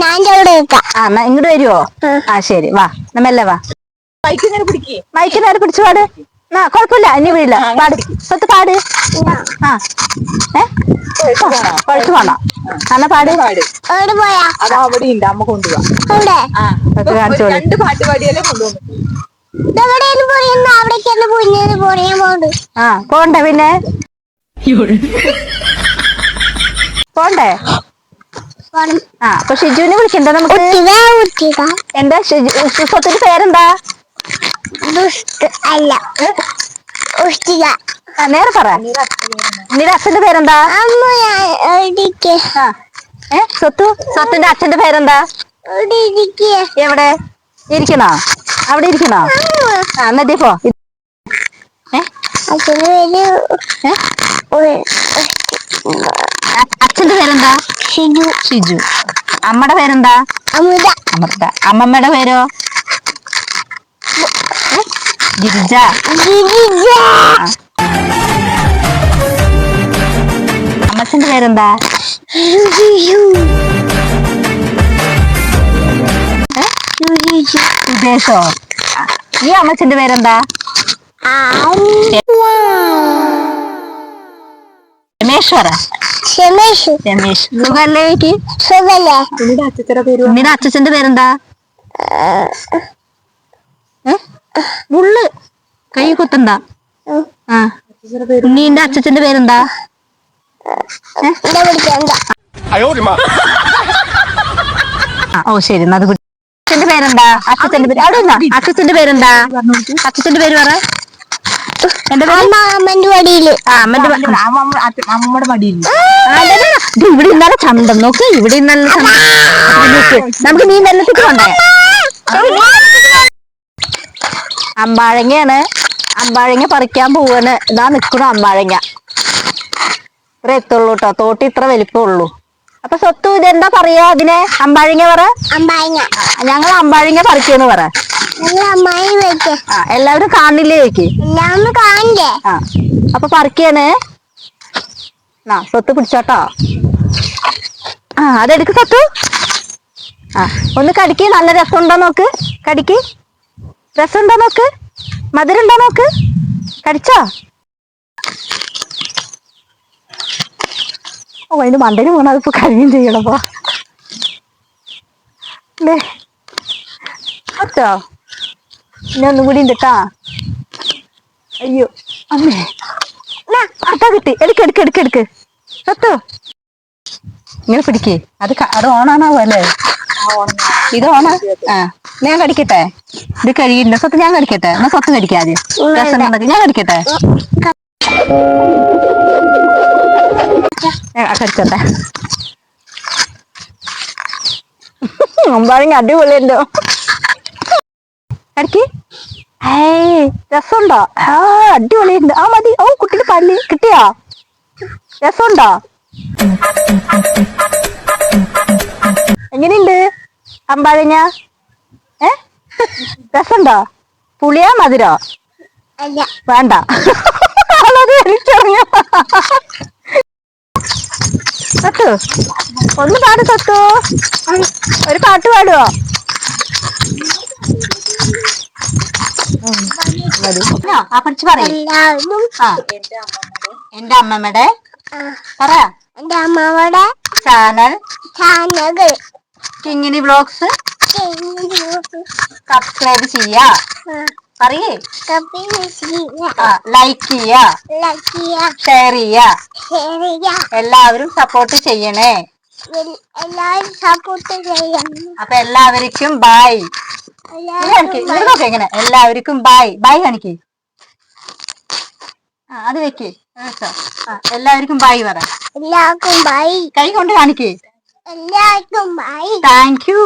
പാട്. ആ എന്നാ ഇങ്ങോട്ട് വരുവോ? ആ ശരി വാ നമ്മല്ലേ വാ. മൈക്ക് നേരെ പിടിച്ചു പാട്. ആ കൊഴപ്പില്ല ഇനി വീഴില്ല. പാട് സ്വത്ത് പാട്. ആ കൊഴച്ചു പോണോ? എന്നാ പാട്. അവിടെ ഉണ്ട് അമ്മ കൊണ്ടുപോവാ. രണ്ട് പാട്ട് പാടിയാലേ കൊണ്ടുപോകും. ആ പോണ്ടേ പിന്നെ പോണ്ടേ? ആ അപ്പൊ ഷിജുവിനെ വിളിക്കണ്ടേ നമുക്ക്? എന്താ സ്വത്തിന്റെ പേരെന്താ? നേരെ പറ. നിന്റെ അച്ഛന്റെ പേരെന്താ? സ്വത്തിന്റെ അച്ഛന്റെ പേരെന്താ? എവിടെ ഇരിക്കണോ? അവിടെ ഇരിക്കണോ? ആ എന്നിട്ടേ പോ. അച്ഛന്റെ പേരെന്താ? ഷിജു. അമ്മയുടെ പേരെന്താ? അമൃത. അമ്മമ്മയുടെ പേരോ? ഗിരിജ. അമ്മച്ചന്റെ പേരെന്താ? സുദേശോ. ഈ അമ്മച്ചന്റെ പേരെന്താ? രമേശ്വര. രമേശ്. സുഖല്ലേ? നിന്റെ അച്ഛന്റെ പേരെന്താ? മുള്ള് കൈ കുത്തണ്ട. ആ നിന്റെ അച്ഛന്റെ പേരെന്താ? ഓ ശരി എന്നാ അത് അച്ഛന്റെ പേരെന്താ? അച്ഛന്റെ പേര് അവിടെ അച്ഛന്റെ പേരെന്താ? അച്ഛന്റെ പേര് പറ. എന്റെ അമ്മന്റെ മടിയില്. അമ്മയുടെ മടിയിൽ. ഇവിടെ ഇന്നലെ ചന്തം നോക്ക്. ഇവിടെ ഇന്നലെ നമുക്ക് നീ വെള്ളത്തിൽ കൊണ്ടേ. അമ്പാഴങ്ങയാണ്. അമ്പാഴങ്ങ പറിക്കാൻ പോവാണ്. ഇതാ നിക്കണു അമ്പാഴങ്ങ. ഇത്ര എത്തുള്ളൂ കേട്ടോ. തോട്ടി ഇത്ര വലിപ്പമുള്ളൂ. അപ്പൊ സ്വത്തു ഇതെന്താ പറയാ അതിനെ? അമ്പാഴങ്ങ പറ. ഞങ്ങൾ അമ്പാഴങ്ങ പറിക്കുമെന്ന് പറ. എല്ലാവരും കാണില്ലേ ചോദിക്ക്. ആ അപ്പൊ പറിക്കാണ്. സ്വത്ത് പിടിച്ചോട്ടോ. ആ അതെടുക്ക് സ്വത്തു. ആ ഒന്ന് കടിക്ക്. നല്ല രസമുണ്ടോ നോക്ക്. കടിക്ക്. രസമുണ്ടോ നോക്ക്. മധുരമുണ്ടോ നോക്ക്. കടിച്ചോ? ഓ അതിന്റെ മണ്ടയിൽ പോണ അതിപ്പോ കഴിയും ചെയ്യണപ്പോ പറ്റോ? ഇനി ഒന്നും കൂടി ഉണ്ട് കേട്ടാ. അയ്യോ അമ്മേ അതാ കിട്ടി. എടുക്ക് സത്തോ ഇങ്ങനെ പിടിക്കേ. അത് ഓണാണാവോ അല്ലേ? ഇത് ഓണാ. ആ ഞാൻ കടിക്കട്ടെ. ഇത് കഴിയില്ല. സ്വത്ത് ഞാൻ കടിക്കട്ടെ. എന്നാ സ്വത്ത് കടിക്കാതെ. ഞാൻ കടിക്കട്ടെ. കടിച്ചോട്ടെ. അമ്പാഴങ്ങ അടിപൊളിയുണ്ടോ? കടിക്ക്. രസമുണ്ടോ? ആ അടിപൊളിയുണ്ട്. ആ മതി. ഓ കുട്ടിക്ക് പല്ല് കിട്ടിയോ? രസമുണ്ടോ? എങ്ങനെയുണ്ട് അമ്പാഴങ്ങ? രസമുണ്ടോ? പുളിയാ മധുരോ? വേണ്ട. സത്തു ഒന്ന് പാട്. സത്തു ഒരു പാട്ട് പാടുവോ? പഠിച്ചു പറയും. എന്റെ അമ്മമ്മയുടെ പറ. എന്റെ അമ്മമ്മയുടെ ചാനൽ കിങ്ങിണി വ്ലോഗ്സ് സബ്സ്ക്രൈബ് ചെയ്യാ. പറയേ. ലൈക്ക് ചെയ്യാ. ഷെയർ ചെയ്യാ. എല്ലാവരും സപ്പോർട്ട് ചെയ്യണേ. അപ്പൊ എല്ലാവർക്കും ബൈ. എങ്ങനെ എല്ലാവർക്കും ബൈ. ബൈ കാണിക്കേ. അത് വെക്കേ. എല്ലാവർക്കും ബൈ പറ. എല്ലാവർക്കും ബൈ. കൈ കൊണ്ട് കാണിക്കേ. എല്ലാവർക്കും ബൈ. Thank you.